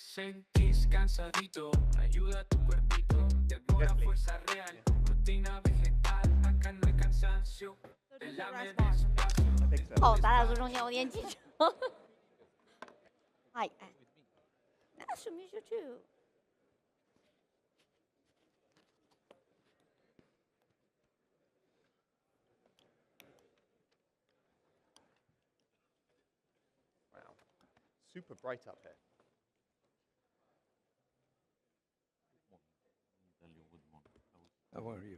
sentís cansadito, ayuda a tu cuerpito, te aporta fuerza real, proteína vegetal, acá no hay cansancio, velame despacio. 哦，咱俩坐中间，我有点紧张。Hi, nice to meet you too. Wow, super bright up here. How are you?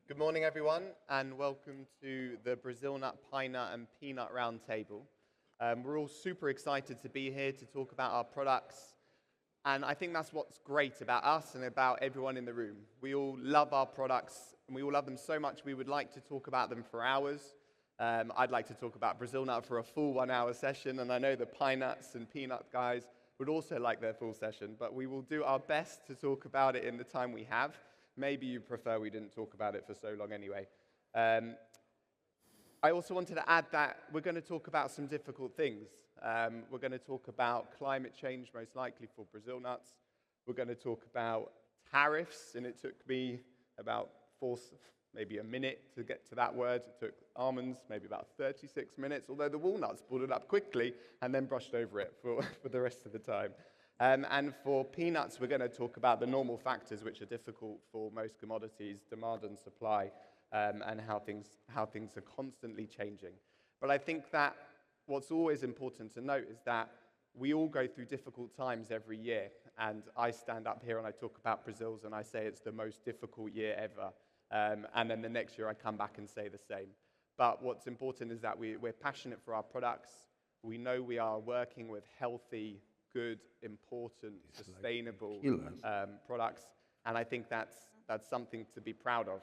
Good morning, everyone, and welcome to the Brazil Nut, Pine Nut, and Peanut Roundtable. We're all super excited to be here to talk about our products, and I think that's what's great about us and about everyone in the room. We all love our products, and we all love them so much we would like to talk about them for hours. I'd like to talk about Brazil Nut for a full 1 hour session, and I know the Pine Nuts and Peanut guys would also like their full session, but we will do our best to talk about it in the time we have. Maybe you prefer we didn't talk about it for so long anyway. I also wanted to add that we're going to talk about some difficult things. We're going to talk about climate change, most likely for Brazil nuts. We're going to talk about tariffs, and it took me about maybe a minute to get to that word. It took almonds maybe about 36 minutes, although the walnuts pulled it up quickly and then brushed over it for the rest of the time. And for peanuts, we're going to talk about the normal factors which are difficult for most commodities, demand and supply, and how things are constantly changing. But I think that what's always important to note is that we all go through difficult times every year. And I stand up here and I talk about Brazil's and I say it's the most difficult year ever. And then the next year I come back and say the same. But what's important is that we're passionate for our products. We know we are working with healthy, good, important, sustainable products, and I think that's something to be proud of.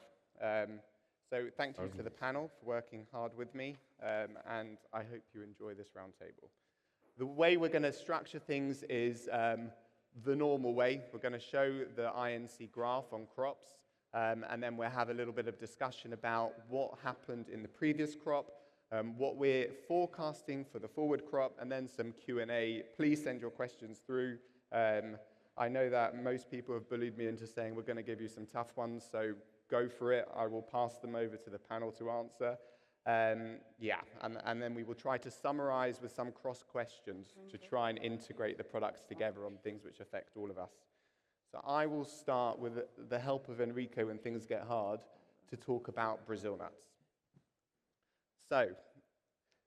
So thank you to the panel for working hard with me, and I hope you enjoy this roundtable. The way we're going to structure things is the normal way. We're going to show the INC graph on crops, and then we'll have a little bit of discussion about what happened in the previous crop, what we're forecasting for the forward crop, and then some Q&A. Please send your questions through. I know that most people have bullied me into saying we're going to give you some tough ones, so go for it. I will pass them over to the panel to answer. And then we will try to summarize with some cross questions to try and integrate the products together on things which affect all of us. So I will start with the help of Enrico when things get hard to talk about Brazil nuts. So,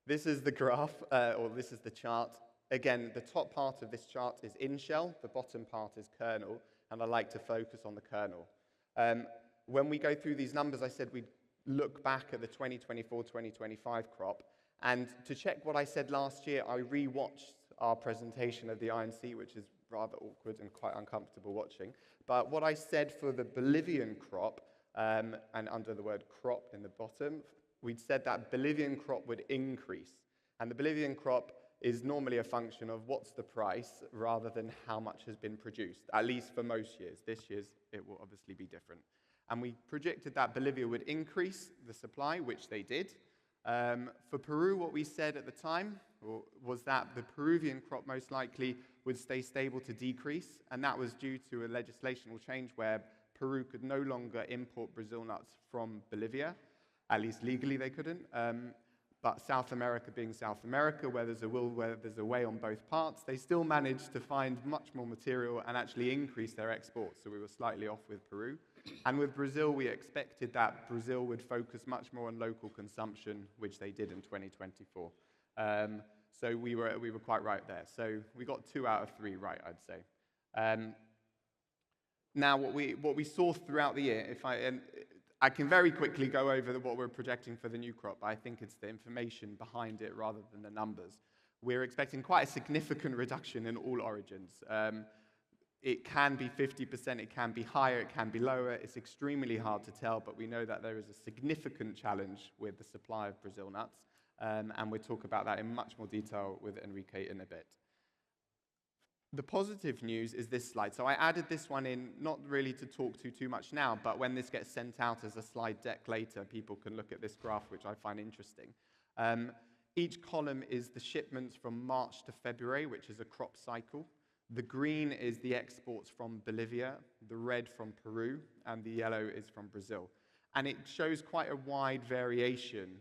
this is the graph, or this is the chart. Again, the top part of this chart is in-shell, the bottom part is kernel, and I like to focus on the kernel. When we go through these numbers, I said we'd look back at the 2024-2025 crop, and to check what I said last year, I re-watched our presentation of the INC, which is rather awkward and quite uncomfortable watching. But what I said for the Bolivian crop, and under the word crop in the bottom, we'd said that Bolivian crop would increase. And the Bolivian crop is normally a function of what's the price rather than how much has been produced, at least for most years. This year's, it will obviously be different. And we predicted that Bolivia would increase the supply, which they did. For Peru, what we said at the time was that the Peruvian crop most likely would stay stable to decrease, and that was due to a legislational change where Peru could no longer import Brazil nuts from Bolivia. At least legally they couldn't. But South America being South America, where there's a will, where there's a way on both parts, they still managed to find much more material and actually increase their exports. So we were slightly off with Peru. And with Brazil, we expected that Brazil would focus much more on local consumption, which they did in 2024. So we were quite right there. So we got 2 out of 3 right, I'd say. Now, what we saw throughout the year, I can very quickly go over what we're projecting for the new crop. I think it's the information behind it rather than the numbers. We're expecting quite a significant reduction in all origins. It can be 50%, it can be higher, it can be lower. It's extremely hard to tell, but we know that there is a significant challenge with the supply of Brazil nuts, and we'll talk about that in much more detail with Enrique in a bit. The positive news is this slide. So I added this one in, not really to talk to too much now, but when this gets sent out as a slide deck later, people can look at this graph, which I find interesting. Each column is the shipments from March to February, which is a crop cycle. The green is the exports from Bolivia, the red from Peru, and the yellow is from Brazil. And it shows quite a wide variation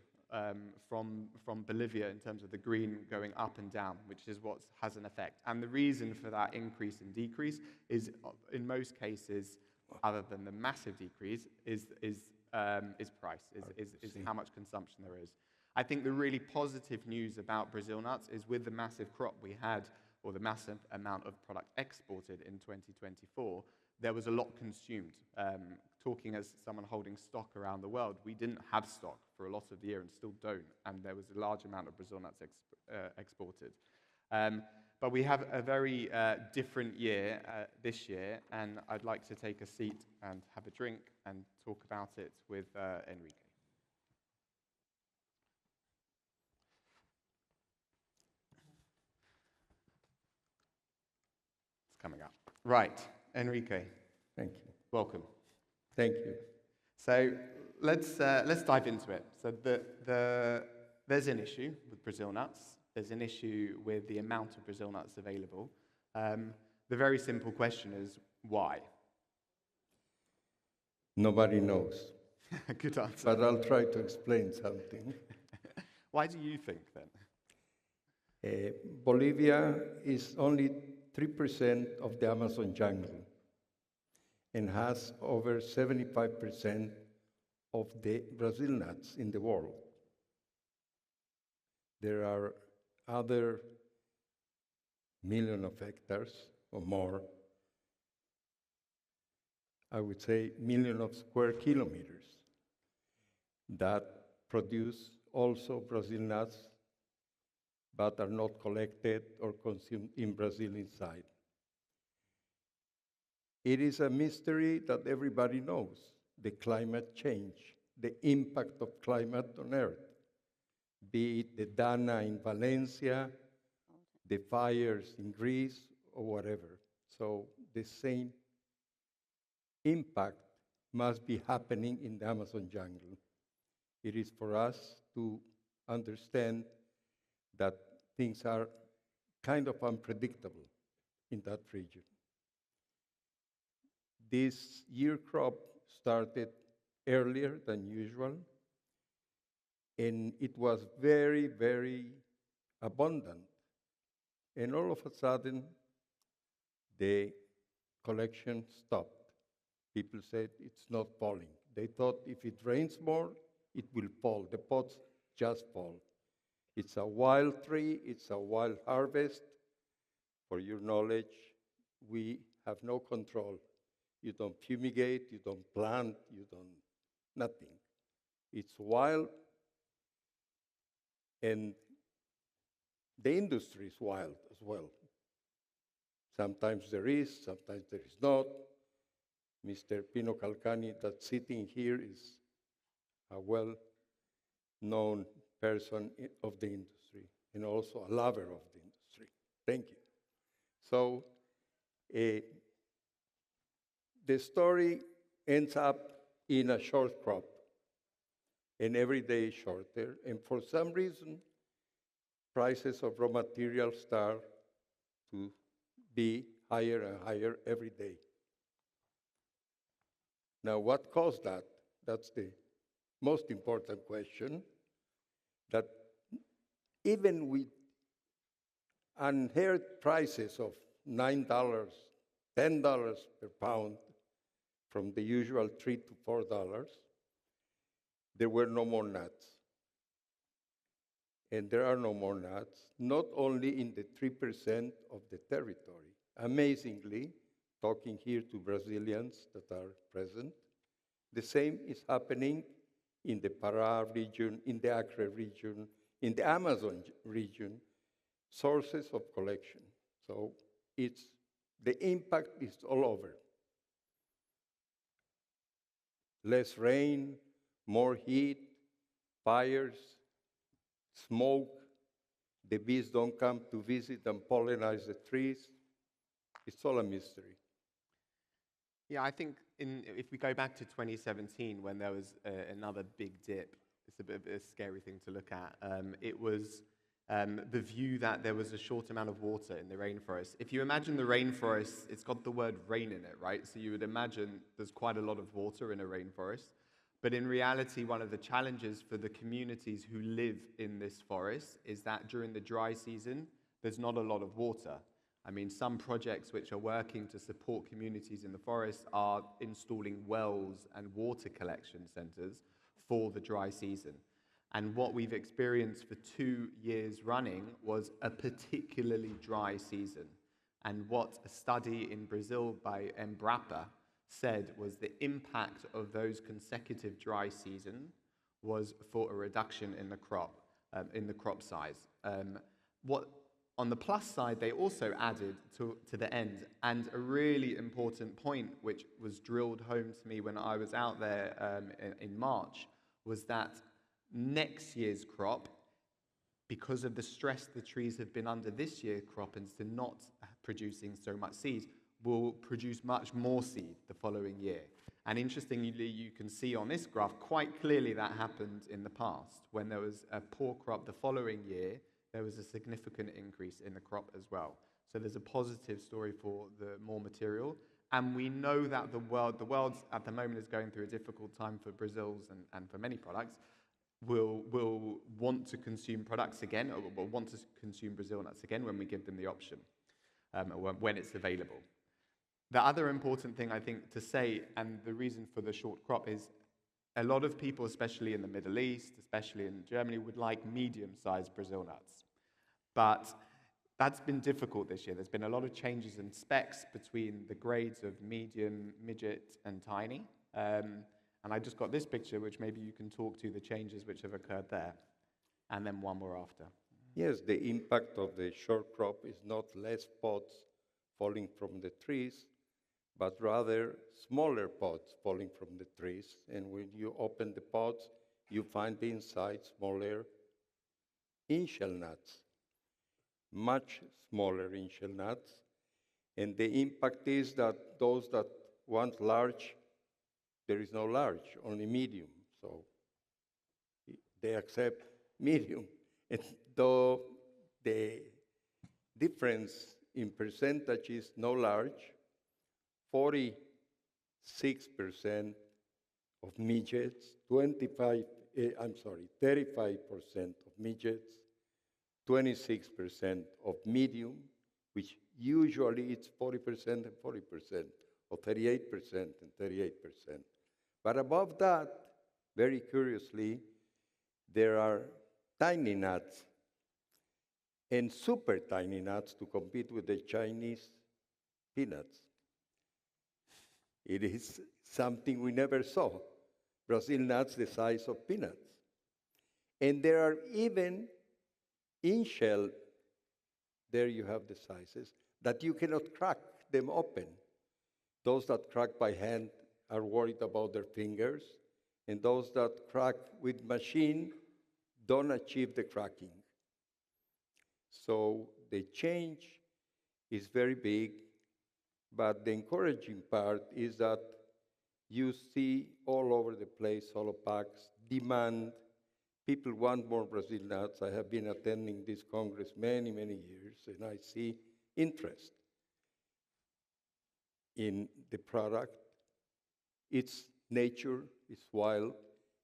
from Bolivia in terms of the green going up and down, which is what has an effect. And the reason for that increase and decrease is, in most cases, other than the massive decrease, is price, is how much consumption there is. I think the really positive news about Brazil nuts is with the massive crop we had, or the massive amount of product exported in 2024, there was a lot consumed. Talking as someone holding stock around the world, we didn't have stock for a lot of the year and still don't, and there was a large amount of Brazil nuts exported. But we have a very different year this year, and I'd like to take a seat and have a drink and talk about it with Enrique. It's coming up. Right, Enrique. Thank you. Welcome. Thank you. So let's dive into it. So there's an issue with Brazil nuts. There's an issue with the amount of Brazil nuts available. The very simple question is, why? Nobody knows, Good answer. but I'll try to explain something. Why do you think then? Bolivia is only 3% of the Amazon jungle and has over 75% of the Brazil nuts in the world. There are other million of hectares or more, I would say million of square kilometers, that produce also Brazil nuts, but are not collected or consumed in Brazil inside. It is a mystery that everybody knows, the climate change, the impact of climate on Earth, be it the Dana in Valencia, the fires in Greece, or whatever. So the same impact must be happening in the Amazon jungle. It is for us to understand that things are kind of unpredictable in that region. This year crop started earlier than usual, and it was very, very abundant. And all of a sudden, the collection stopped. People said it's not falling. They thought if it rains more, it will fall. The pods just fall. It's a wild tree, it's a wild harvest. For your knowledge, we have no control. You don't fumigate, you don't plant, you don't, nothing. It's wild, and the industry is wild as well. Sometimes there is, sometimes there is not. Mr. Pino Calcani, that's sitting here, is a well-known person of the industry and also a lover of the industry. Thank you. So the story ends up in a short crop, and every day is shorter. And for some reason, prices of raw materials start to be higher and higher every day. Now, what caused that? That's the most important question. That even with unheard prices of $9, $10 per pound, from the usual $3 to $4, there were no more nuts. And there are no more nuts, not only in the 3% of the territory. Amazingly, talking here to Brazilians that are present, the same is happening in the Pará region, in the Acre region, in the Amazon region, sources of collection. So the impact is all over. Less rain, more heat, fires, smoke. The bees don't come to visit and pollinize the trees. It's all a mystery. Yeah, I think if we go back to 2017, when there was another big dip, it's a bit of a scary thing to look at. It was the view that there was a short amount of water in the rainforest. If you imagine the rainforest, it's got the word rain in it, right? So you would imagine there's quite a lot of water in a rainforest. But in reality, one of the challenges for the communities who live in this forest is that during the dry season, there's not a lot of water. I mean, some projects which are working to support communities in the forest are installing wells and water collection centers for the dry season. And what we've experienced for 2 years running was a particularly dry season. And what a study in Brazil by Embrapa said was the impact of those consecutive dry seasons was for a reduction in the crop size. On the plus side, they also added to the end, and a really important point which was drilled home to me when I was out there in March was that next year's crop, because of the stress the trees have been under this year's crop and to not producing so much seed, will produce much more seed the following year. And interestingly, you can see on this graph quite clearly that happened in the past. When there was a poor crop the following year, there was a significant increase in the crop as well. So there's a positive story for the more material. And we know that the world at the moment is going through a difficult time for Brazil's and for many products, will want to consume products again, or will want to consume Brazil nuts again when we give them the option, when it's available. The other important thing I think to say, and the reason for the short crop, is a lot of people, especially in the Middle East, especially in Germany, would like medium-sized Brazil nuts. But that's been difficult this year. There's been a lot of changes in specs between the grades of medium, midget, and tiny. And I just got this picture, which maybe you can talk to the changes which have occurred there. And then one more after. Yes, the impact of the short crop is not less pods falling from the trees, but rather smaller pods falling from the trees. And when you open the pods, you find inside smaller in-shell nuts, much smaller in-shell nuts. And the impact is that those that want large, there is no large, only medium. So they accept medium. And though the difference in percentage is no large, 46% of midgets, 35% of midgets, 26% of medium, which usually it's 40% and 40%, or 38% and 38%. But above that, very curiously, there are tiny nuts and super tiny nuts to compete with the Chinese peanuts. It is something we never saw. Brazil nuts the size of peanuts. And there are even in-shell, there you have the sizes, that you cannot crack them open. Those that crack by hand are worried about their fingers, and those that crack with machine don't achieve the cracking. So the change is very big, but the encouraging part is that you see all over the place hollow packs, demand. People want more Brazil nuts. I have been attending this Congress many, many years, and I see interest in the product. It's nature, it's wild,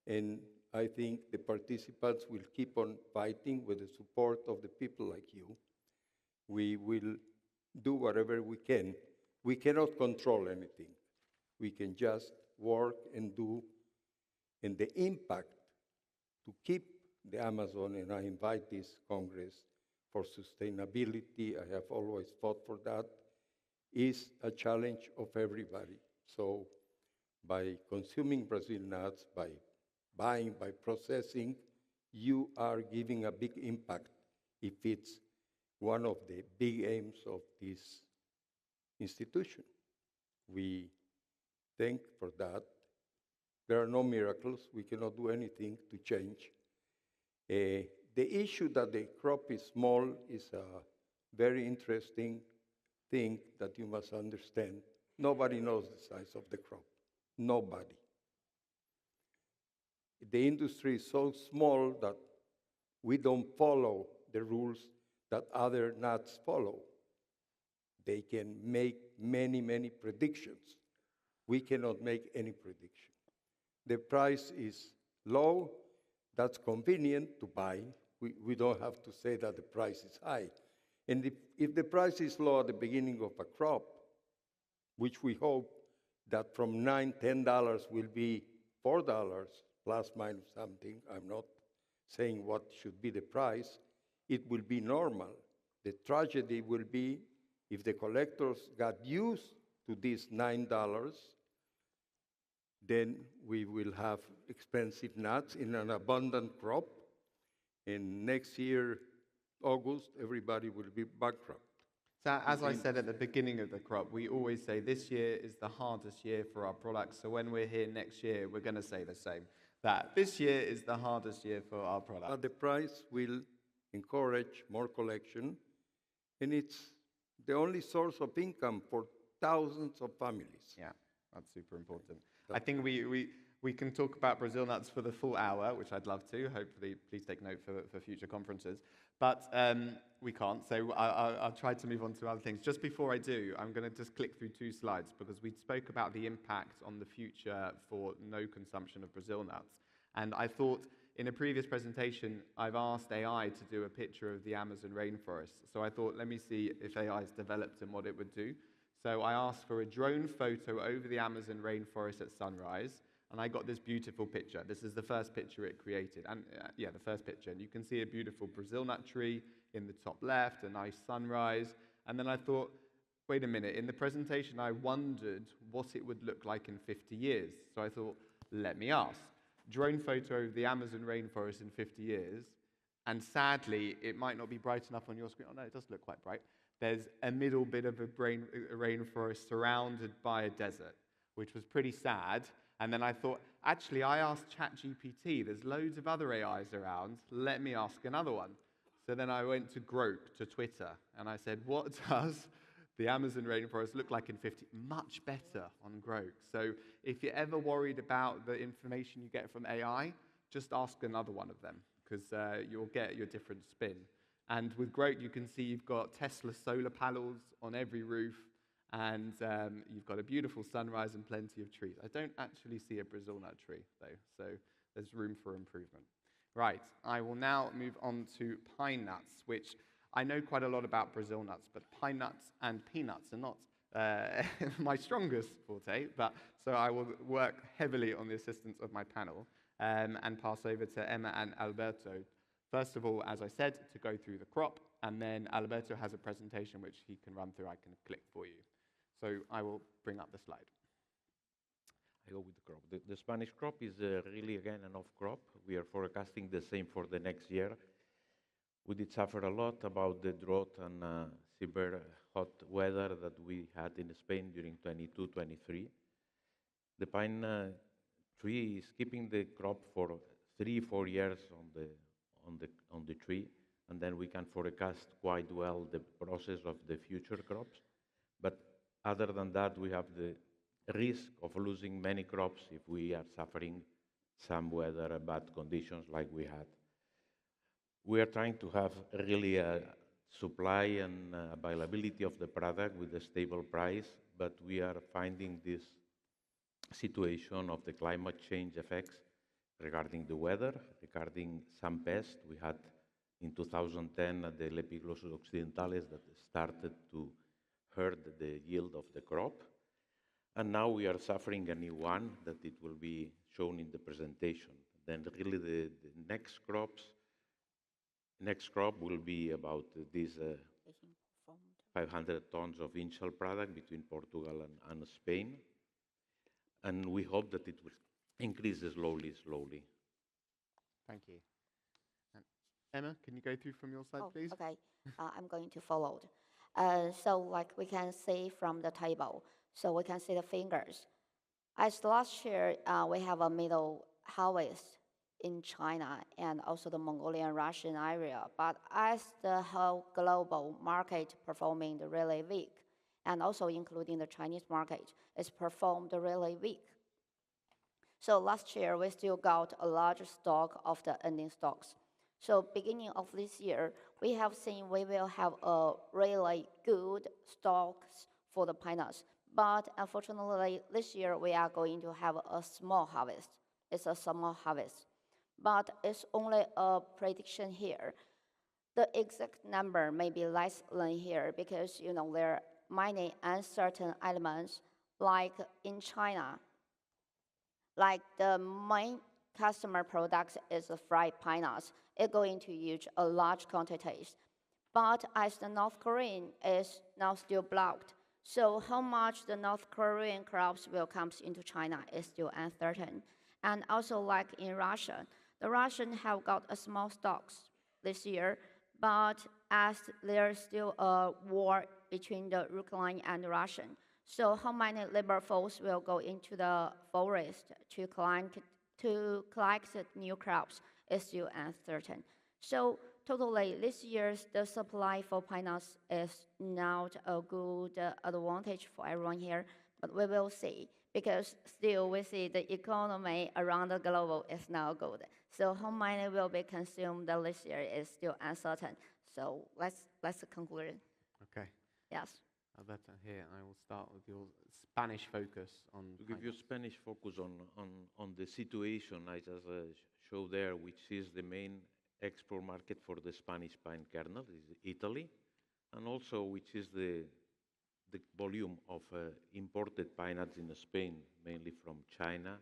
and I think the participants will keep on fighting with the support of the people like you. We will do whatever we can. We cannot control anything. We can just work and do, and the impact to keep the Amazon, and I invite this Congress for sustainability, I have always fought for that, is a challenge of everybody. So by consuming Brazil nuts, by buying, by processing, you are giving a big impact if it's one of the big aims of this institution. We thank for that. There are no miracles. We cannot do anything to change. The issue that the crop is small is a very interesting thing that you must understand. Nobody knows the size of the crop. Nobody. The industry is so small that we don't follow the rules that other nuts follow. They can make many, many predictions. We cannot make any prediction. The price is low, that's convenient to buy. We don't have to say that the price is high. And if the price is low at the beginning of a crop, which we hope that from $9, $10 will be $4, plus minus something, I'm not saying what should be the price, it will be normal. The tragedy will be if the collectors got used to these $9, then we will have expensive nuts in an abundant crop, and next year, August, everybody will be bankrupt. So as I said at the beginning of the crop, we always say this year is the hardest year for our products. So when we're here next year, we're going to say the same, that this year is the hardest year for our products. But the price will encourage more collection, and it's the only source of income for thousands of families. Yeah, that's super important. I think we can talk about Brazil nuts for the full hour, which I'd love to. Hopefully, please take note for future conferences. But we can't, so I'll try to move on to other things. Just before I do, I'm going to just click through 2 slides because we spoke about the impact on the future for no consumption of Brazil nuts. And I thought in a previous presentation, I've asked AI to do a picture of the Amazon rainforest. So I thought, let me see if AI has developed and what it would do. So I asked for a drone photo over the Amazon rainforest at sunrise, and I got this beautiful picture. This is the first picture it created, and the first picture. And you can see a beautiful Brazil nut tree in the top left, a nice sunrise. And then I thought, wait a minute, in the presentation I wondered what it would look like in 50 years. So I thought, let me ask. Drone photo of the Amazon rainforest in 50 years, and sadly, it might not be bright enough on your screen. Oh no, it does look quite bright. There's a middle bit of a rainforest surrounded by a desert, which was pretty sad. And then I thought, actually, I asked ChatGPT, there's loads of other AIs around, let me ask another one. So then I went to Grok, to Twitter, and I said, what does the Amazon rainforest look like in 50? Much better on Grok. So if you're ever worried about the information you get from AI, just ask another one of them, because you'll get your different spin. And with Grok, you can see you've got Tesla solar panels on every roof, and you've got a beautiful sunrise and plenty of trees. I don't actually see a Brazil nut tree, though, so there's room for improvement. Right, I will now move on to pine nuts, which I know quite a lot about Brazil nuts, but pine nuts and peanuts are not my strongest forte, but so I will work heavily on the assistance of my panel and pass over to Emma and Alberto. First of all, as I said, to go through the crop, and then Alberto has a presentation which he can run through. I can click for you. So I will bring up the slide. I go with the crop. The Spanish crop is really, again, an off crop. We are forecasting the same for the next year. We did suffer a lot about the drought and severe hot weather that we had in Spain during 22-23. The pine tree is keeping the crop for 3-4 years on the tree, and then we can forecast quite well the process of the future crops. But other than that, we have the risk of losing many crops if we are suffering some weather and bad conditions like we had. We are trying to have really a supply and availability of the product with a stable price, but we are finding this situation of the climate change effects regarding the weather, regarding some pests. We had in 2010 the Lepiglosus occidentales that started to hurt the yield of the crop. And now we are suffering a new one that it will be shown in the presentation. Then really the next crop will be about this 500 tons of initial product between Portugal and Spain. And we hope that it will increase slowly. Thank you. And Emma, can you go through from your side, please? Okay, I'm going to follow. So like we can see from the table, so we can see the fingers. As last year, we have a middle harvest in China and also the Mongolian Russian area. But as the whole global market performing really weak, and also including the Chinese market, is performed really weak. So last year, we still got a large stock of the ending stocks. So beginning of this year, we have seen we will have a really good stocks for the pine nuts. But unfortunately, this year we are going to have a small harvest. It's a small harvest, but it's only a prediction here. The exact number may be less than here because there are many uncertain elements, like in China, like the main customer product is the fried pine nuts. It's going to use a large quantities. But as the North Korean is now still blocked, so how much the North Korean crops will come into China is still uncertain. And also like in Russia, the Russians have got a small stocks this year, but as there's still a war between the Ukraine and Russia, so how many labor force will go into the forest to collect the new crops is still uncertain. So totally, this year's the supply for pine nuts is not a good advantage for everyone here, but we will see because still we see the economy around the globe is not good. So how many will be consumed this year is still uncertain. So let's conclude. Okay. Yes. Alberto, here, I will start with your Spanish focus on To give pine you nuts. Spanish focus on the situation I just showed there, which is the main export market for the Spanish pine kernel, is Italy, and also which is the volume of imported pine nuts in Spain, mainly from China,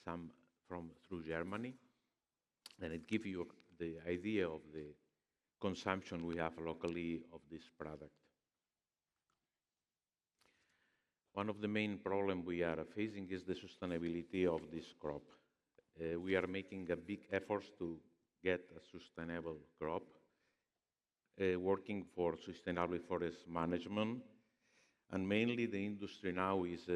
some from through Germany, and it gives you the idea of the consumption we have locally of this product. One of the main problems we are facing is the sustainability of this crop. We are making a big effort to get a sustainable crop, working for sustainable forest management, and mainly the industry now is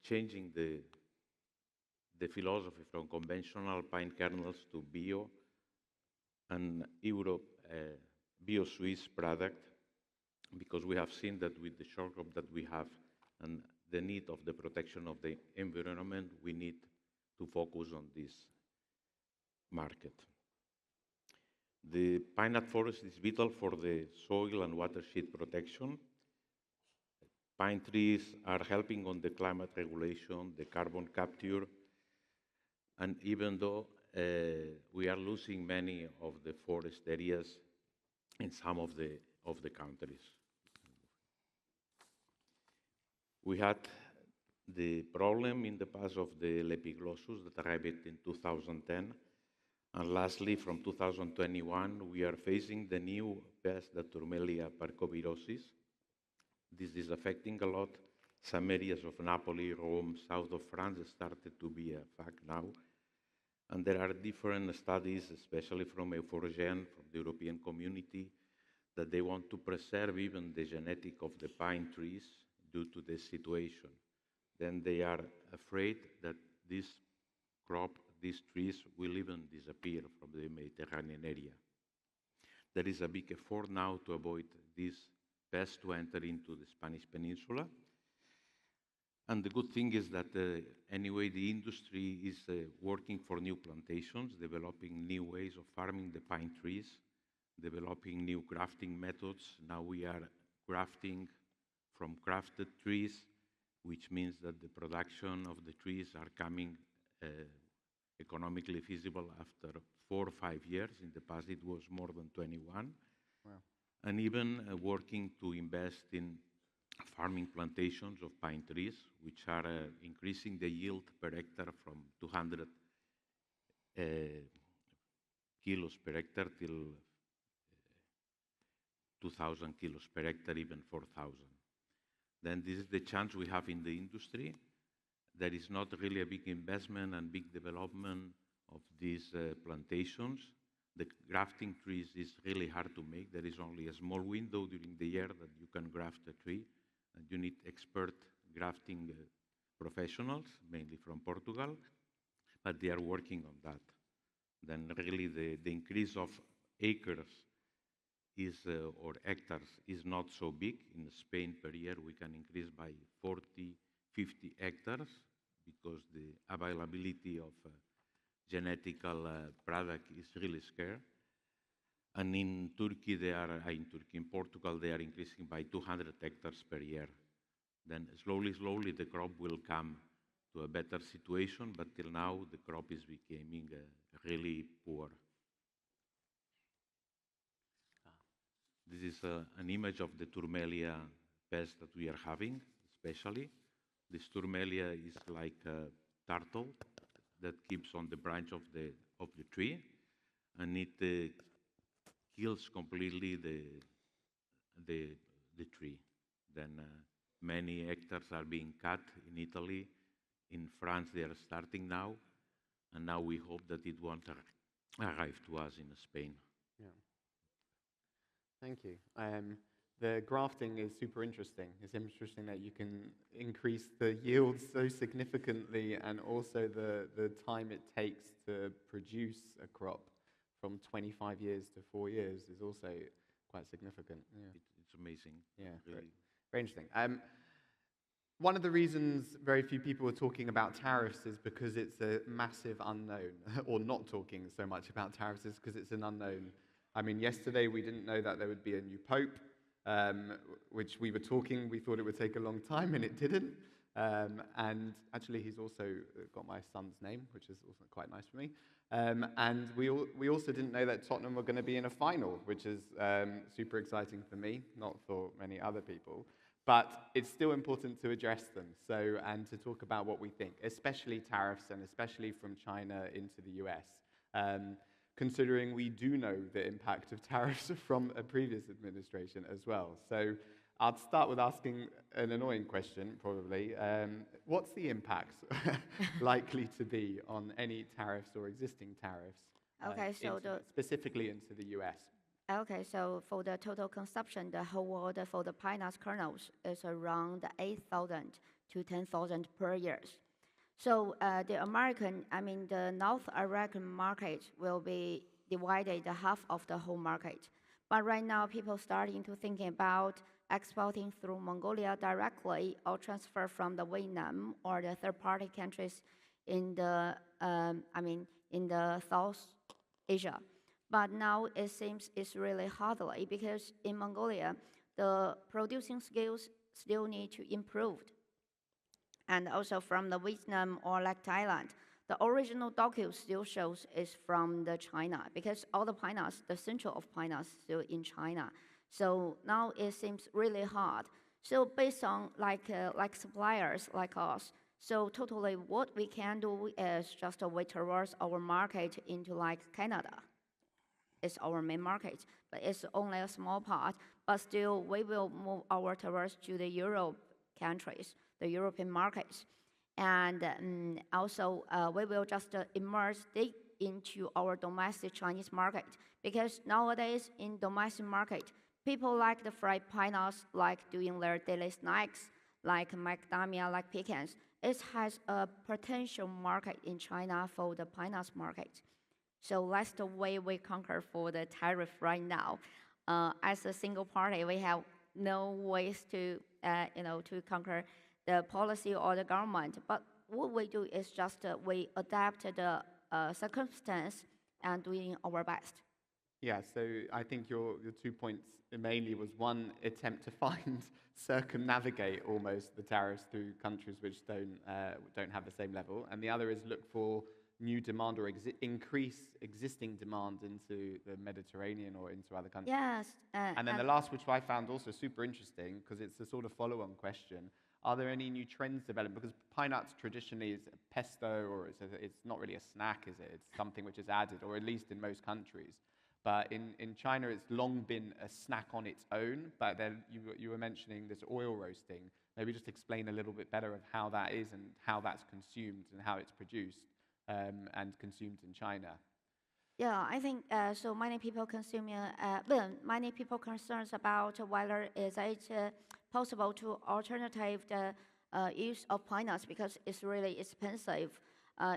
changing the philosophy from conventional pine kernels to bio and Europe bio-Swiss product, because we have seen that with the short crop that we have and the need of the protection of the environment, we need to focus on this market. The pine nut forest is vital for the soil and watershed protection. Pine trees are helping on the climate regulation, the carbon capture, and even though we are losing many of the forest areas in some of the countries. We had the problem in the past of the Lepiglossus that arrived in 2010. And lastly, from 2021, we are facing the new pest, the Turmelia parcovirosis. This is affecting a lot. Some areas of Napoli, Rome, south of France started to be a fact now. And there are different studies, especially from Euphorgen, from the European community, that they want to preserve even the genetic of the pine trees due to this situation. Then they are afraid that this crop, these trees, will even disappear from the Mediterranean area. There is a big effort now to avoid this pest to enter into the Spanish Peninsula. And the good thing is that anyway, the industry is working for new plantations, developing new ways of farming the pine trees, developing new grafting methods. Now we are grafting from grafted trees, which means that the production of the trees are coming economically feasible after 4 or 5 years. In the past, it was more than 21. Wow. And even working to invest in farming plantations of pine trees, which are increasing the yield per hectare from 200 kilos per hectare till 2,000 kilos per hectare, even 4,000. Then this is the chance we have in the industry. There is not really a big investment and big development of these plantations. The grafting trees is really hard to make. There is only a small window during the year that you can graft a tree, and you need expert grafting professionals, mainly from Portugal, but they are working on that. Then really the increase of acres is, or hectares is not so big. In Spain per year we can increase by 40, 50 hectares because the availability of genetical product is really scarce. And in Turkey, in Portugal, they are increasing by 200 hectares per year. Then slowly, slowly, the crop will come to a better situation, but till now, the crop is becoming really poor. This is an image of the Tourmalia pest that we are having, especially. This Tourmalia is like a turtle that keeps on the branch of the tree, and it kills completely the tree. Then many hectares are being cut in Italy. In France, they are starting now, and now we hope that it won't arrive to us in Spain. Yeah. Thank you. The grafting is super interesting. It's interesting that you can increase the yields so significantly, and also the time it takes to produce a crop from 25 years to 4 years is also quite significant. Yeah. It's amazing. Yeah, really. very interesting. One of the reasons very few people are talking about tariffs is because it's a massive unknown, or not talking so much about tariffs is because it's an unknown. I mean, yesterday we didn't know that there would be a new pope, which we thought it would take a long time, and it didn't. And actually, he's also got my son's name, which is also quite nice for me. And we also didn't know that Tottenham were going to be in a final, which is super exciting for me, not for many other people. But it's still important to address them, and to talk about what we think, especially tariffs, and especially from China into the US. Considering we do know the impact of tariffs from a previous administration as well. So I'll start with asking an annoying question, probably. What's the impact likely to be on any tariffs or existing tariffs, Okay, so specifically into the US? Okay, so for the total consumption, the whole world for the pine nuts kernels is around 8,000 to 10,000 per year. So the North American market will be divided half of the whole market. But right now, people starting to thinking about exporting through Mongolia directly or transfer from the Vietnam or the third-party countries in the South Asia. But now it seems it's really hardly because in Mongolia, the producing skills still need to improve. And also from the Vietnam or like Thailand, the original docu still shows is from the China because all the pine nuts, the central of pine nuts still in China. So now it seems really hard. So based on like suppliers like us, so totally what we can do is just wait towards our market into like Canada. It's our main market, but it's only a small part. But still, we will move our towards to the Europe countries, the European markets. And also, we will just immerse deep into our domestic Chinese market. Because nowadays, in domestic market, people like the fried pine nuts, like doing their daily snacks, like macadamia, like pecans. It has a potential market in China for the pine nuts market. So that's the way we conquer for the tariff right now. As a single party, we have no ways to conquer the policy or the government. But what we do is just we adapt the circumstance and doing our best. Yeah, so I think your 2 points mainly was one attempt to circumnavigate almost the tariffs through countries which don't have the same level, and the other is look for new demand or increase existing demand into the Mediterranean or into other countries. Yes. And then the last, which I found also super interesting, because it's a sort of follow-on question, are there any new trends developing? Because pine nuts traditionally is a pesto, or it's not really a snack, is it? It's something which is added, or at least in most countries. But in China, it's long been a snack on its own, but then you were mentioning this oil roasting. Maybe just explain a little bit better of how that is and how that's consumed and how it's produced. And consumed in China. Yeah, I think so. Many people many people concerns about whether is it possible to alternative the use of pine nuts because it's really expensive.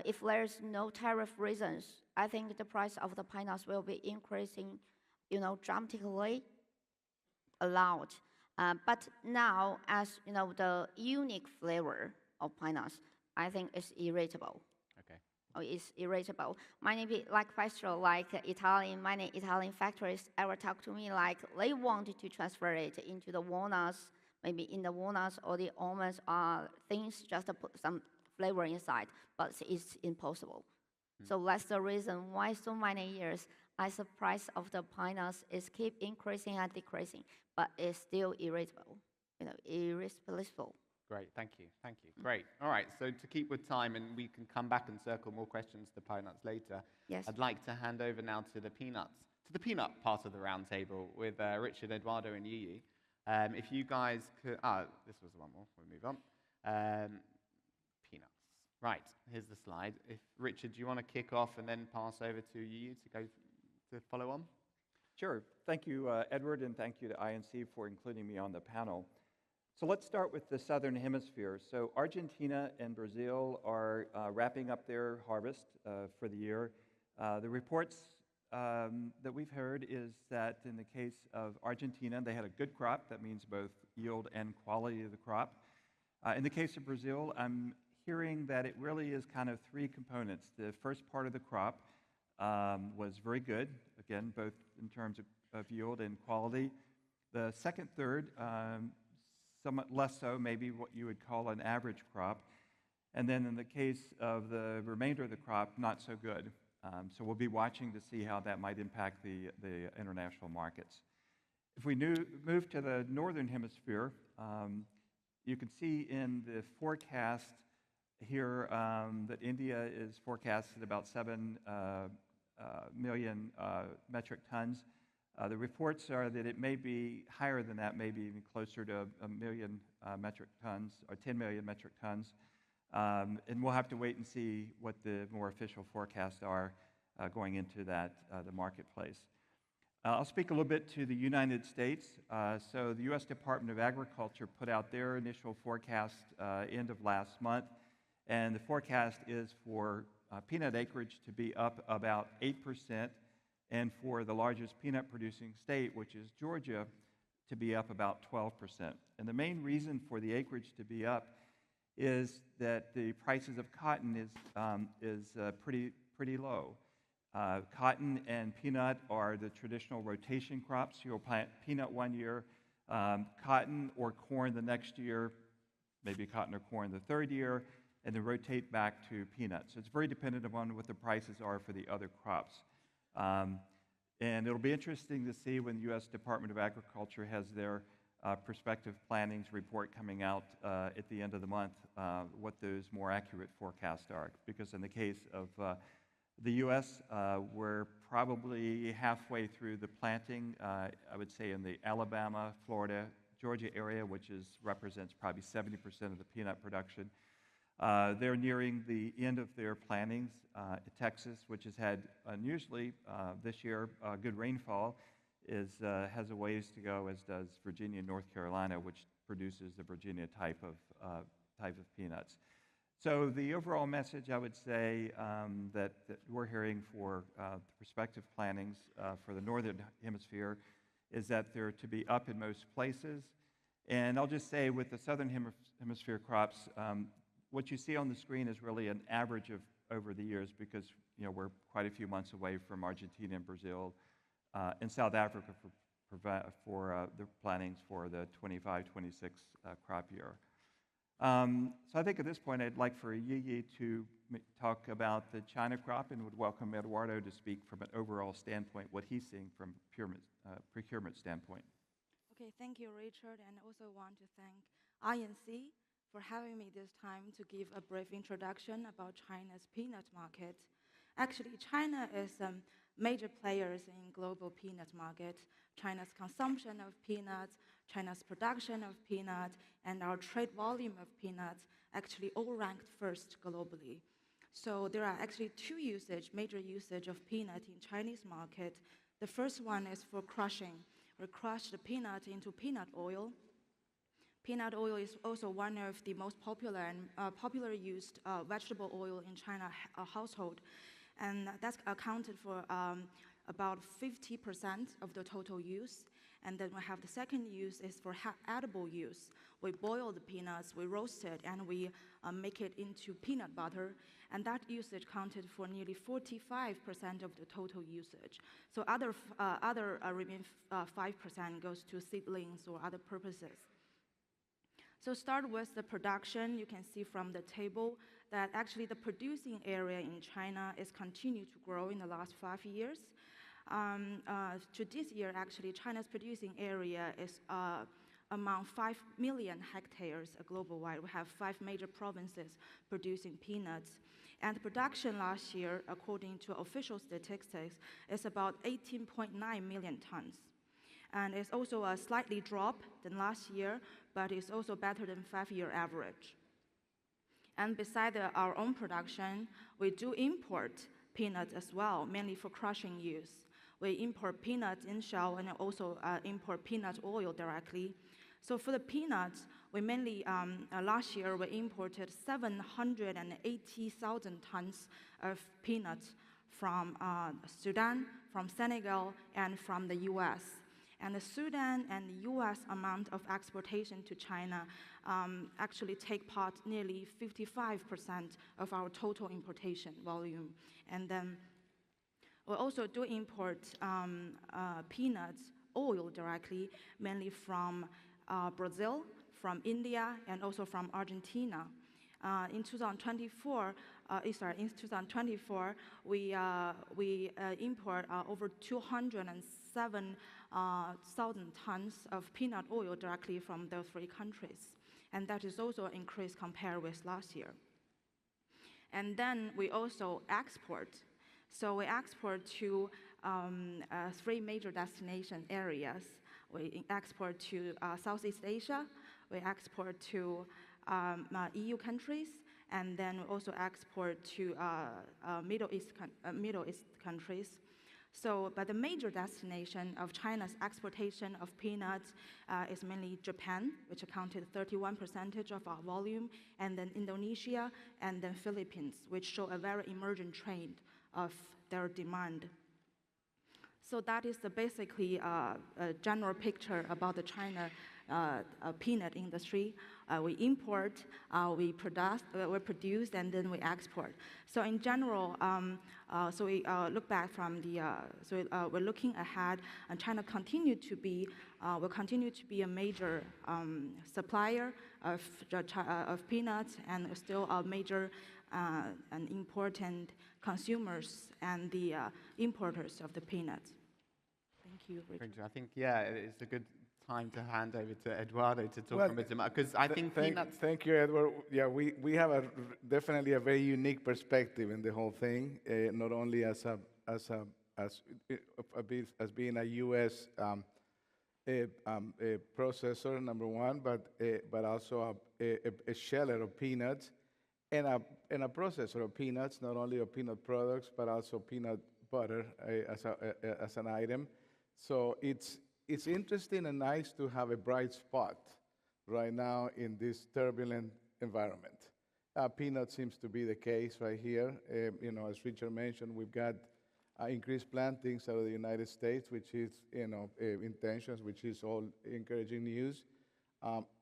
If there's no tariff reasons, I think the price of the pine nuts will be increasing, dramatically a lot. But now, as the unique flavor of pine nuts, I think it's irritable. Okay. is irritable. Like Pastro, like many Italian factories ever talk to me like they want to transfer it into the walnuts, maybe in the walnuts or the almonds things just to put some flavor inside, but it's impossible. So that's the reason why so many years as the price of the pine nuts is keep increasing and decreasing, but it's still irritable, irreplaceable. Great, thank you, thank you. Great. All right, so to keep with time, and we can come back and circle more questions to pine nuts later, Yes. I'd like to hand over now to the peanut part of the round table with Richard, Eduardo, and Yi. If you guys could, this was one more, we'll move on. Peanuts. Right, here's the slide. If Richard, do you want to kick off and then pass over to Yi to follow on? Sure. Thank you, Edward, and thank you to INC for including me on the panel. So let's start with the Southern Hemisphere. So Argentina and Brazil are wrapping up their harvest for the year. The reports that we've heard is that in the case of Argentina, they had a good crop. That means both yield and quality of the crop. In the case of Brazil, I'm hearing that it really is kind of three components. The first part of the crop was very good, again, both in terms of yield and quality. The second third, somewhat less so, maybe what you would call an average crop. And then in the case of the remainder of the crop, not so good. So we'll be watching to see how that might impact the international markets. If we move to the Northern Hemisphere, you can see in the forecast here that India is forecasted about 7 million metric tons. The reports are that it may be higher than that, maybe even closer to 1 million metric tons or 10 million metric tons. And we'll have to wait and see what the more official forecasts are going into that, the marketplace. I'll speak a little bit to the United States. So the U.S. Department of Agriculture put out their initial forecast end of last month, and the forecast is for peanut acreage to be up about 8%, and for the largest peanut producing state, which is Georgia, to be up about 12%. And the main reason for the acreage to be up is that the prices of cotton is pretty low. Cotton and peanut are the traditional rotation crops. You'll plant peanut one year, cotton or corn the next year, maybe cotton or corn the third year, and then rotate back to peanuts. So it's very dependent upon what the prices are for the other crops. And it'll be interesting to see when the U.S. Department of Agriculture has their prospective plannings report coming out at the end of the month, what those more accurate forecasts are. Because in the case of the U.S., we're probably halfway through the planting, I would say in the Alabama, Florida, Georgia area, which represents probably 70% of the peanut production. They're nearing the end of their plantings. Texas, which has had unusually this year good rainfall, has a ways to go, as does Virginia and North Carolina, which produces the Virginia type of peanuts. So the overall message, I would say, that we're hearing for the prospective plantings for the Northern Hemisphere is that they're to be up in most places. And I'll just say with the Southern Hemisphere crops, what you see on the screen is really an average of over the years, because we're quite a few months away from Argentina and Brazil and South Africa for the plantings for the 25-26 crop year. So I think at this point I'd like for Yi to talk about the China crop, and would welcome Eduardo to speak from an overall standpoint, what he's seeing from procurement standpoint. Okay, thank you, Richard, and also want to thank INC for having me this time to give a brief introduction about China's peanut market. Actually, China is major players in global peanut market. China's consumption of peanuts, China's production of peanuts, and our trade volume of peanuts actually all ranked first globally. So there are actually two major usage of peanut in Chinese market. The first one is for crushing. We crush the peanut into peanut oil. Peanut oil is also one of the most popular and popular used vegetable oil in China household, and that's accounted for about 50% of the total use. And then we have the second use is for edible use. We boil the peanuts, we roast it, and we make it into peanut butter. And that usage counted for nearly 45% of the total usage. So other remaining 5% goes to seedlings or other purposes. So start with the production. You can see from the table that actually the producing area in China is continued to grow in the last 5 years. To this year, actually, China's producing area is among 5 million hectares global-wide. We have 5 major provinces producing peanuts. And production last year, according to official statistics, is about 18.9 million tons. And it's also a slightly drop than last year, but it's also better than 5-year average. And besides our own production, we do import peanuts as well, mainly for crushing use. We import peanuts in shell and also import peanut oil directly. So for the peanuts, we mainly, last year, we imported 780,000 tons of peanuts from Sudan, from Senegal, and from the US. And the Sudan and the US amount of exportation to China actually take part nearly 55% of our total importation volume. And then we also do import peanuts oil directly, mainly from Brazil, from India, and also from Argentina. In 2024, we import over 207,000 tons of peanut oil directly from those 3 countries. And that is also an increase compared with last year. And then we also export. So we export to 3 major destination areas. We export to Southeast Asia, we export to EU countries, and then we also export to Middle East countries. So, but the major destination of China's exportation of peanuts is mainly Japan, which accounted 31% of our volume, and then Indonesia, and then Philippines, which show a very emergent trend of their demand. So that is basically a general picture about the China peanut industry. We import, we produce, and then we export. So in general, so we look back from the, we're looking ahead, and China will continue to be a major supplier of peanuts, and still a major and important consumers and the importers of the peanuts. Thank you, Richard. I think, yeah, it's a good time to hand over to Eduardo to talk a bit about, because I think peanuts... Thank you, Edward. Yeah, we have definitely a very unique perspective in the whole thing, not only as being a U.S. processor, number one, but also a seller of peanuts and a processor of peanuts, not only of peanut products, but also peanut butter as an item. So it's interesting and nice to have a bright spot right now in this turbulent environment. Peanut seems to be the case right here. As Richard mentioned, we've got increased plantings out of the United States, which is, intentions, which is all encouraging news.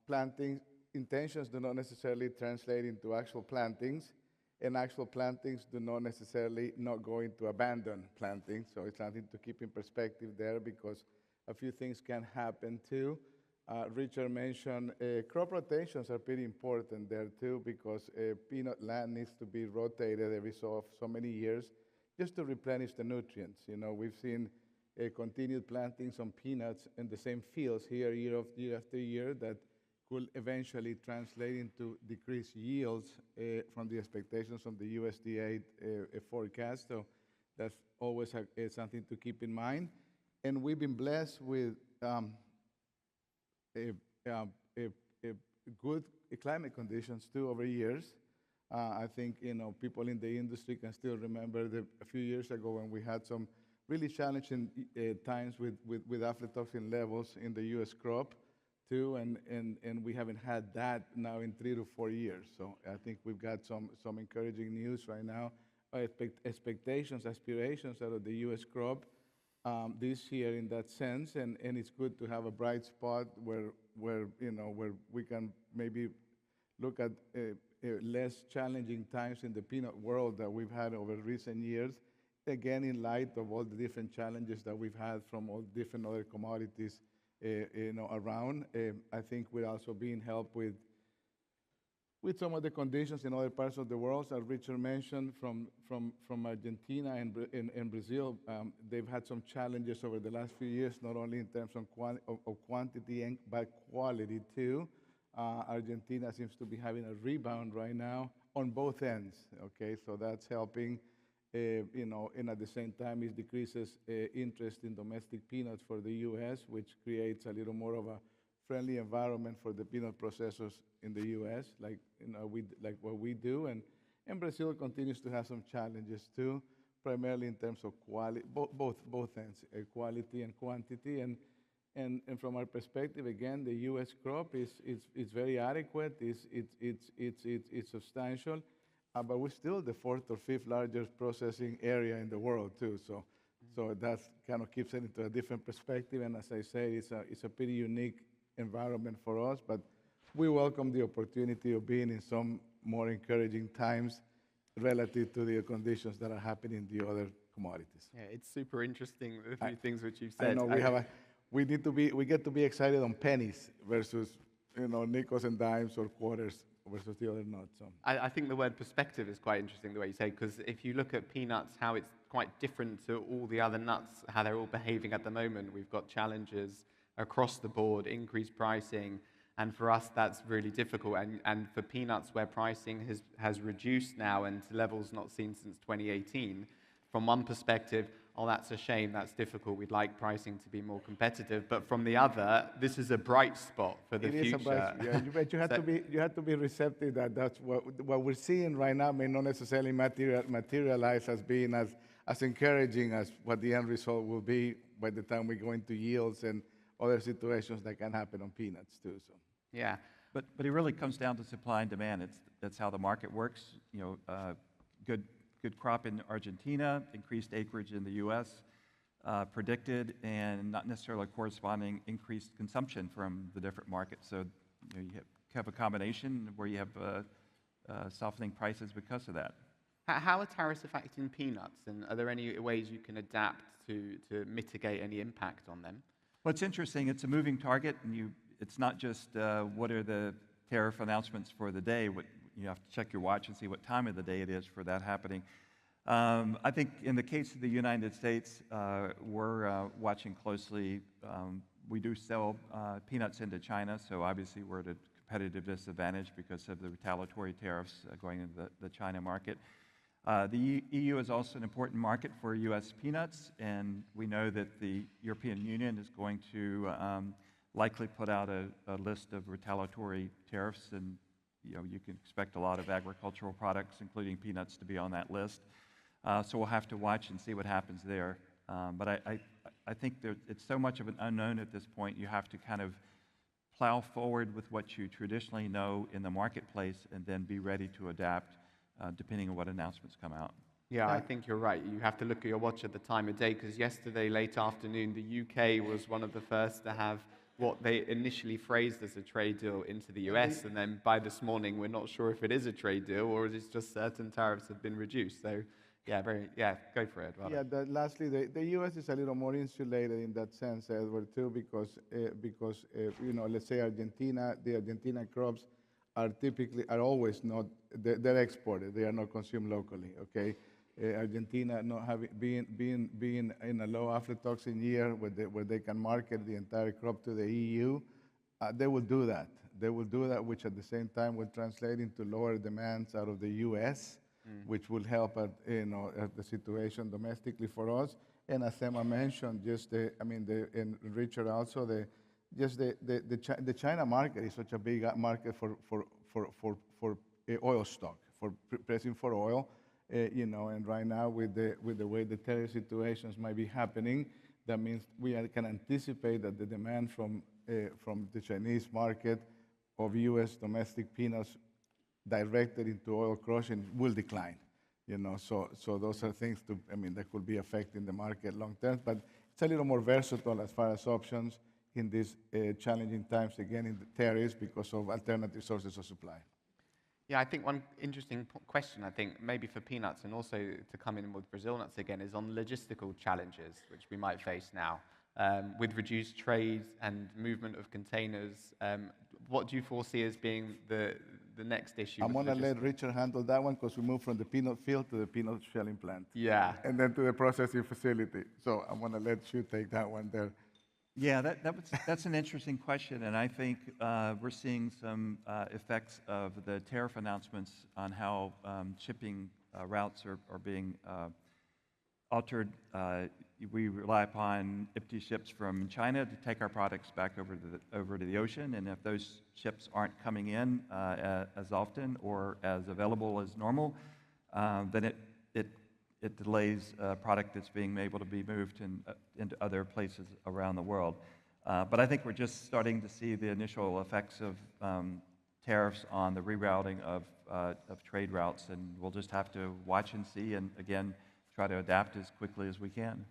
Planting intentions do not necessarily translate into actual plantings, and actual plantings do not necessarily not go into abandoned plantings. So it's something to keep in perspective there, because a few things can happen too. Richard mentioned crop rotations are pretty important there too, because peanut land needs to be rotated every so many years just to replenish the nutrients. We've seen continued plantings on peanuts in the same fields here year after year that could eventually translate into decreased yields from the expectations from the USDA forecast. So that's always something to keep in mind. And we've been blessed with good climate conditions too over years. I think people in the industry can still remember a few years ago when we had some really challenging times with aflatoxin levels in the U.S. crop too, and we haven't had that now in 3 to 4 years. So I think we've got some encouraging news right now, expectations, aspirations out of the U.S. crop. this year in that sense, and it's good to have a bright spot where we can maybe look at less challenging times in the peanut world that we've had over recent years. Again, in light of all the different challenges that we've had from all different other commodities, around. I think we're also being helped with some of the conditions in other parts of the world, as Richard mentioned, from Argentina and Brazil. They've had some challenges over the last few years, not only in terms of quantity, but quality too. Argentina seems to be having a rebound right now on both ends, okay? So that's helping, and at the same time, it decreases interest in domestic peanuts for the U.S., which creates a little more of a friendly environment for the peanut processors in the U.S., like what we do. And Brazil continues to have some challenges too, primarily in terms of quality, both ends, quality and quantity. And from our perspective, again, the U.S. crop is very adequate. It's substantial, but we're still the fourth or fifth largest processing area in the world too. So that kind of keeps it into a different perspective. And as I say, it's a pretty unique environment for us, but we welcome the opportunity of being in some more encouraging times relative to the conditions that are happening in the other commodities. Yeah, it's super interesting, the few things which you've I said. know we get to be excited on pennies versus nickels and dimes or quarters versus the other nuts. So. I think the word perspective is quite interesting, the way you say, because if you look at peanuts, how it's quite different to all the other nuts, how they're all behaving at the moment. We've got challenges across the board, increased pricing, and for us that's really difficult. And for peanuts, where pricing has reduced now and to levels not seen since 2018, from one perspective, oh, that's a shame, that's difficult, we'd like pricing to be more competitive. But from the other, this is a bright spot for the future. It is a bright spot, yeah. But you have to be receptive that that's what we're seeing right now may not necessarily materialize as being as encouraging as what the end result will be by the time we go into yields and other situations that can happen on peanuts too. So. Yeah. But it really comes down to supply and demand. That's how the market works. Good crop in Argentina, increased acreage in the U.S. Predicted, and not necessarily corresponding increased consumption from the different markets. So you have a combination where you have softening prices because of that. How are tariffs affecting peanuts, and are there any ways you can adapt to mitigate any impact on them? Well, it's interesting. It's a moving target, and it's not just what are the tariff announcements for the day. You have to check your watch and see what time of the day it is for that happening. I think in the case of the United States, we're watching closely. We do sell peanuts into China, so obviously we're at a competitive disadvantage because of the retaliatory tariffs going into the China market. The EU is also an important market for U.S. peanuts, and we know that the European Union is going to likely put out a list of retaliatory tariffs, and you can expect a lot of agricultural products, including peanuts, to be on that list. So we'll have to watch and see what happens there. But I think it's so much of an unknown at this point. You have to kind of plow forward with what you traditionally know in the marketplace and then be ready to adapt depending on what announcements come out. Yeah, I think you're right. You have to look at your watch at the time of day, because yesterday, late afternoon, the UK was one of the first to have what they initially phrased as a trade deal into the US, and then by this morning, we're not sure if it is a trade deal or it's just certain tariffs have been reduced. So, go for it, Eduardo. Yeah, lastly, the U.S. is a little more insulated in that sense, Edward, too, because let's say Argentina, the Argentina crops are always not, they're exported, they are not consumed locally, okay? Argentina not being in a low aflatoxin year where they can market the entire crop to the EU, they will do that. They will do that, which at the same time will translate into lower demands out of the U.S., which will help at the situation domestically for us. And as Emma mentioned, and Richard also, the China market is such a big market for oil stock, for pressing for oil. And right now with the way the tariff situations might be happening, that means we can anticipate that the demand from the Chinese market of U.S. domestic peanuts directed into oil crushing will decline. So those are things that could be affecting the market long term. But it's a little more versatile as far as options in these challenging times, again, in the tariffs because of alternative sources of supply. Yeah, I think one interesting question, I think, maybe for peanuts and also to come in with Brazil nuts again, is on logistical challenges which we might face now. With reduced trade and movement of containers, what do you foresee as being the next issue? I'm with going to let logistics? Richard handle that one because we moved from the peanut field to the peanut shelling plant. Yeah. And then to the processing facility. So I'm going to let you take that one there. Yeah, that's an interesting question, and I think we're seeing some effects of the tariff announcements on how shipping routes are being altered. We rely upon empty ships from China to take our products back over to the ocean, and if those ships aren't coming in as often or as available as normal, then it delays a product that's being able to be moved into other places around the world. But I think we're just starting to see the initial effects of tariffs on the rerouting of trade routes, and we'll just have to watch and see, and again, try to adapt as quickly as we can.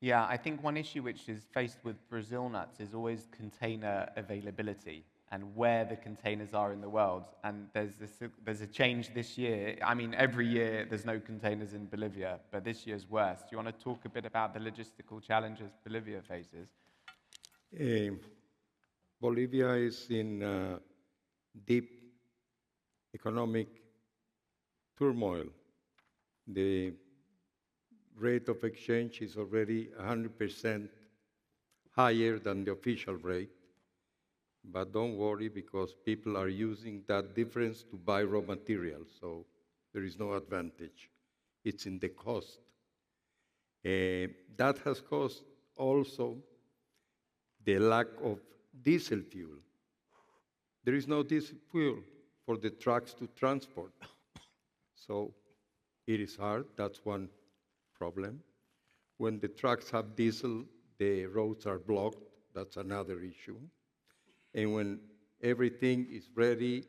Yeah, I think one issue which is faced with Brazil nuts is always container availability and where the containers are in the world. And there's a change this year. I mean, every year there's no containers in Bolivia, but this year's worse. Do you want to talk a bit about the logistical challenges Bolivia faces? Bolivia is in deep economic turmoil. The rate of exchange is already 100% higher than the official rate. But don't worry, because people are using that difference to buy raw materials, so there is no advantage. It's in the cost. That has caused also the lack of diesel fuel. There is no diesel fuel for the trucks to transport. So it is hard. That's one problem. When the trucks have diesel, the roads are blocked. That's another issue. And when everything is ready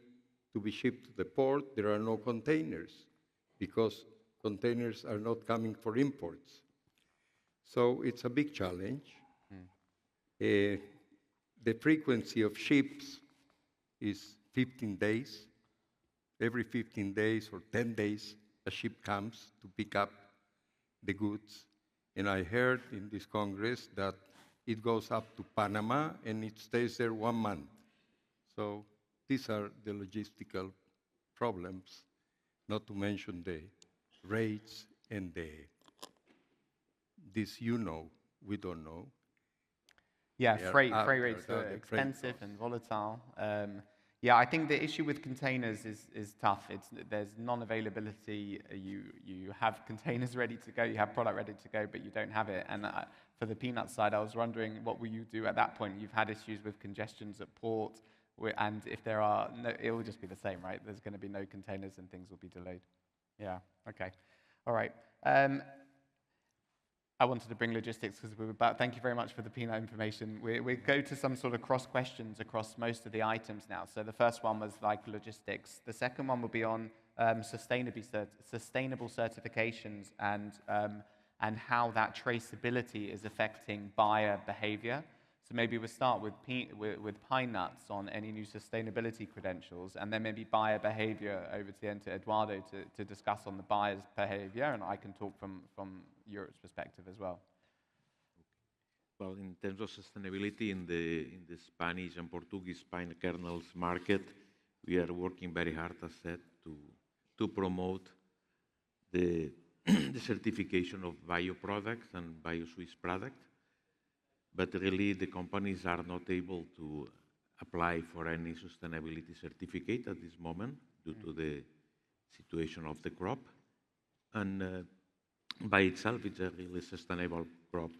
to be shipped to the port, there are no containers because containers are not coming for imports. So it's a big challenge. The frequency of ships is 15 days. Every 15 days or 10 days, a ship comes to pick up the goods. And I heard in this Congress that it goes up to Panama and it stays there 1 month. So these are the logistical problems, not to mention the rates and this we don't know. Yeah, freight up rates there, are the freight expensive costs. and volatile. Yeah, I think the issue with containers is tough. There's non-availability. You have containers ready to go, you have product ready to go, but you don't have it. And for the peanut side, I was wondering, what will you do at that point? You've had issues with congestions at port, and if there are, it will just be the same, right? There's going to be no containers and things will be delayed. Yeah, okay. All right. I wanted to bring logistics because we were about, thank you very much for the peanut information. We go to some sort of cross questions across most of the items now. So the first one was like logistics. The second one will be on sustainable certifications and how that traceability is affecting buyer behavior. So maybe we'll start with pine nuts on any new sustainability credentials, and then maybe buyer behavior over to the end to Eduardo to discuss on the buyer's behavior, and I can talk from Europe's perspective as well. Well, in terms of sustainability in the Spanish and Portuguese pine kernels market, we are working very hard, as said, to promote the certification of bio products and bio-Swiss products. But really, the companies are not able to apply for any sustainability certificate at this moment due to the situation of the crop. And by itself, it's a really sustainable crop.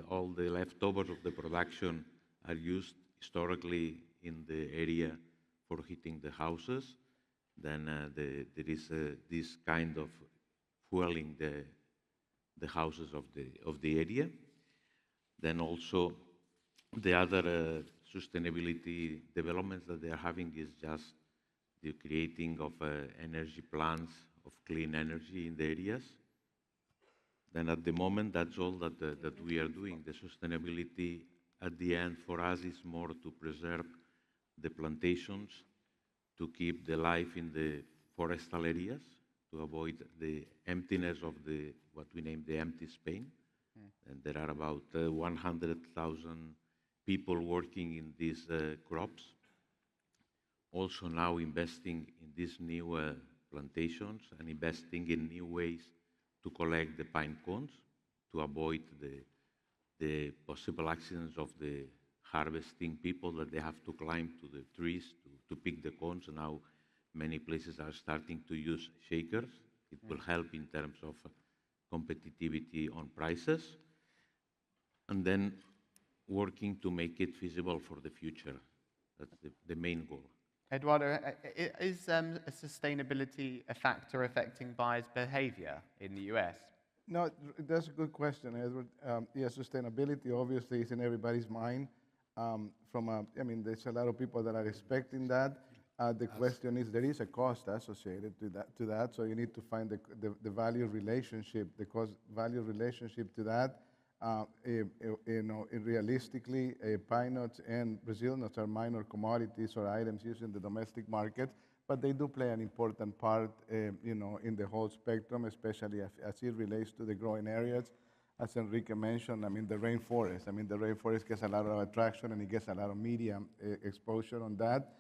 All the leftovers of the production are used historically in the area for heating the houses. Then there is this kind of fueling the houses of the area. Then also the other sustainability developments that they are having is just the creating of energy plants of clean energy in the areas. Then at the moment, that's all that we are doing. The sustainability at the end for us is more to preserve the plantations, to keep the life in the forestal areas, to avoid the emptiness of the what we name the empty Spain. And there are about 100,000 people working in these crops. Also now investing in these new plantations and investing in new ways to collect the pine cones to avoid the possible accidents of the harvesting people that they have to climb to the trees to pick the cones. Now many places are starting to use shakers. It will help in terms of competitivity on prices. And then working to make it feasible for the future. That's the main goal. Eduardo, is sustainability a factor affecting buyers' behavior in the US? No, that's a good question, Edward. Yeah, sustainability obviously is in everybody's mind. I mean, there's a lot of people that are expecting that. The question is, there is a cost associated to that, so you need to find the value relationship, the cost-value relationship to that. Realistically, pine nuts and Brazil nuts are minor commodities or items used in the domestic market, but they do play an important part, in the whole spectrum, especially as it relates to the growing areas. As Enrique mentioned, I mean, the rainforest gets a lot of attraction and it gets a lot of media exposure on that.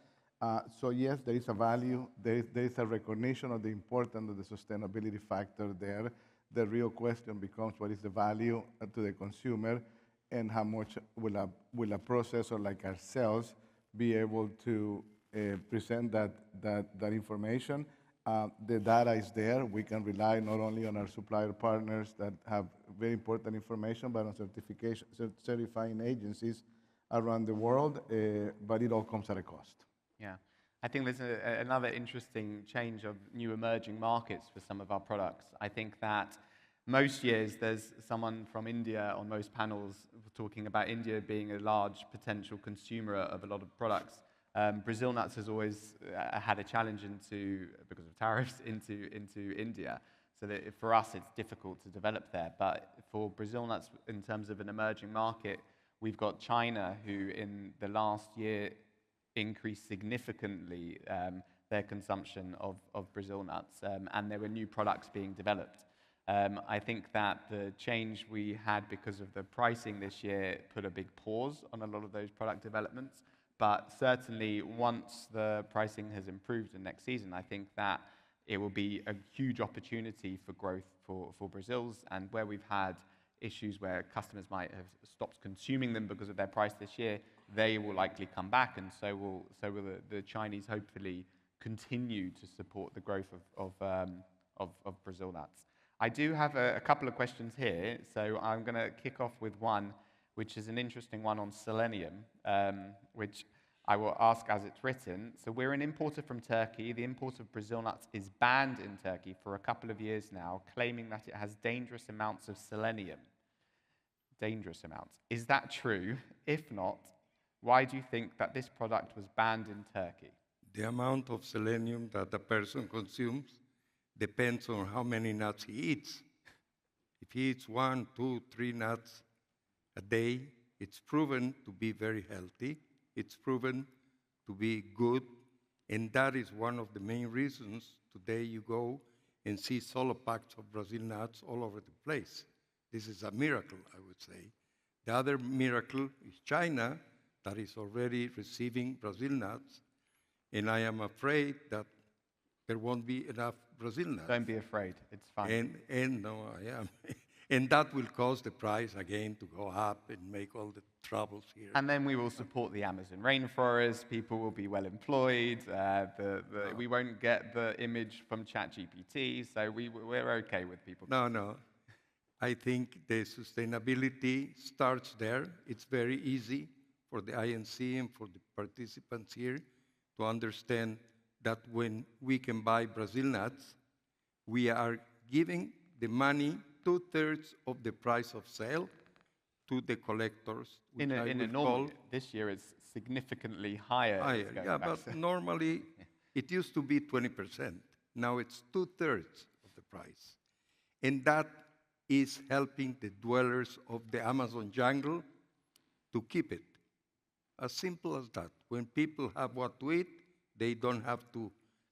So yes, there is a value, there is a recognition of the importance of the sustainability factor there. The real question becomes, what is the value to the consumer, and how much will a processor like ourselves be able to present that information? The data is there. We can rely not only on our supplier partners that have very important information, but on certifying agencies around the world, but it all comes at a cost. Yeah. I think there's another interesting change of new emerging markets for some of our products. I think that most years there's someone from India on most panels talking about India being a large potential consumer of a lot of products. Brazil nuts has always had a challenge because of tariffs into India. So that for us, it's difficult to develop there. But for Brazil nuts, in terms of an emerging market, we've got China, who in the last year increased significantly their consumption of Brazil nuts, and there were new products being developed. I think that the change we had because of the pricing this year put a big pause on a lot of those product developments. But certainly, once the pricing has improved in next season, I think that it will be a huge opportunity for growth for Brazil's, and where we've had issues where customers might have stopped consuming them because of their price this year, they will likely come back, and so will the Chinese hopefully continue to support the growth of Brazil nuts. I do have a couple of questions here, so I'm going to kick off with one, which is an interesting one on selenium, which I will ask as it's written. So we're an importer from Turkey. The import of Brazil nuts is banned in Turkey for a couple of years now, claiming that it has dangerous amounts of selenium. Dangerous amounts. Is that true? If not, why do you think that this product was banned in Turkey? The amount of selenium that a person consumes depends on how many nuts he eats. If he eats 1, 2, 3 nuts a day, it's proven to be very healthy. It's proven to be good. And that is one of the main reasons today you go and see solo packs of Brazil nuts all over the place. This is a miracle, I would say. The other miracle is China, that is already receiving Brazil nuts. And I am afraid that there won't be enough Brazil nuts. Don't be afraid. It's fine. And no, I am. And that will cause the price again to go up and make all the troubles here. And then we will support the Amazon rainforest. People will be well employed. We won't get the image from ChatGPT. So we're okay with people. No. I think the sustainability starts there. It's very easy for the INC and for the participants here to understand that when we can buy Brazil nuts, we are giving the money 2/3 of the price of sale to the collectors. In a normal, this year it's significantly higher. Yeah, but normally it used to be 20%. Now it's 2/3 of the price. And that is helping the dwellers of the Amazon jungle to keep it. As simple as that. When people have what to eat, they don't have to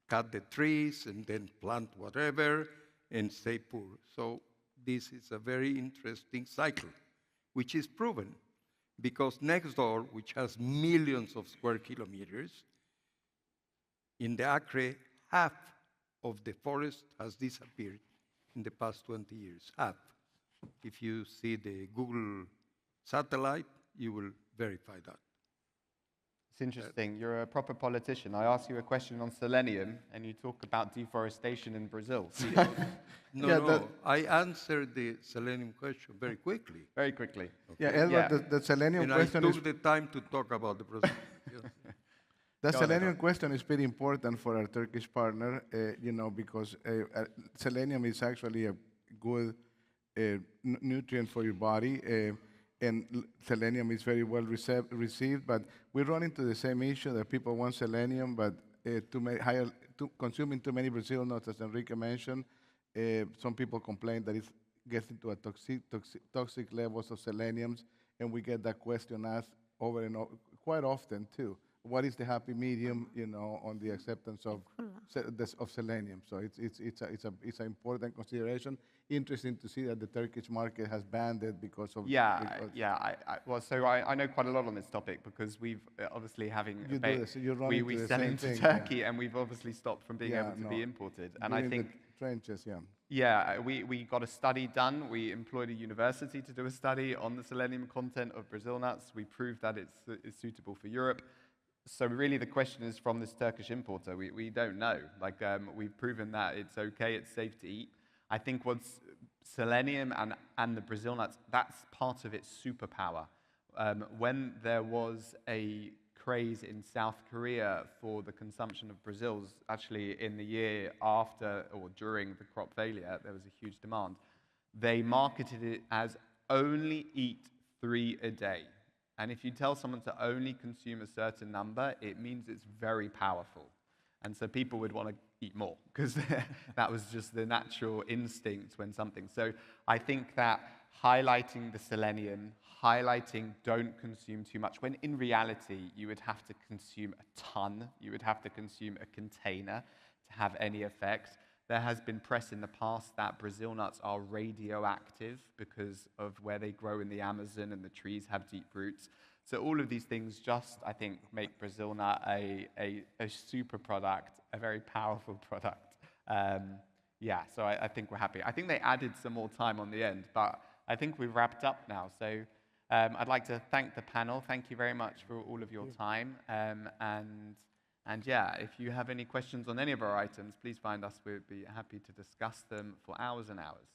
cut the trees and then plant whatever and stay poor. So this is a very interesting cycle, which is proven because next door, which has millions of square kilometers, in the Acre, half of the forest has disappeared in the past 20 years, half. If you see the Google satellite, you will verify that. It's interesting. You're a proper politician. I asked you a question on selenium, and you talk about deforestation in Brazil. No, I answered the selenium question very quickly. Very quickly. Yeah, Edward, Yeah. the selenium And I question took is the time to talk about the Brazil. Yes. the Go on, selenium Edward. question is pretty important for our Turkish partner, because selenium is actually a good nutrient for your body, and selenium is very well received. But we run into the same issue that people want selenium, but consuming too many Brazil nuts, as Enrique mentioned, some people complain that it gets into a toxic levels of seleniums, and we get that question asked over and over quite often too. What is the happy medium, on the acceptance of selenium? So it's an important consideration. Interesting to see that the Turkish market has banned it because of Well, so I know quite a lot on this topic because we've obviously You do this, you run we into the sell same into thing, Turkey, and we've obviously stopped from being able to be no. imported. And You're I in think the trenches, yeah. yeah, we got a study done. We employed a university to do a study on the selenium content of Brazil nuts. We proved that it's suitable for Europe. So really the question is from this Turkish importer. We don't know. We've proven that it's okay, it's safe to eat. I think what's selenium and the Brazil nuts, that's part of its superpower. When there was a craze in South Korea for the consumption of Brazils, actually in the year after or during the crop failure, there was a huge demand. They marketed it as only eat 3 a day. And if you tell someone to only consume a certain number, it means it's very powerful. And so people would want to eat more because that was just the natural instinct when something. So I think that highlighting the selenium, highlighting don't consume too much, when in reality you would have to consume a ton, you would have to consume a container to have any effect. There has been press in the past that Brazil nuts are radioactive because of where they grow in the Amazon and the trees have deep roots. So all of these things just, I think, make Brazil nut a super product, a very powerful product. So I think we're happy. I think they added some more time on the end, but I think we've wrapped up now. So I'd like to thank the panel. Thank you very much for all of your time. And yeah, if you have any questions on any of our items, please find us. We'd be happy to discuss them for hours and hours.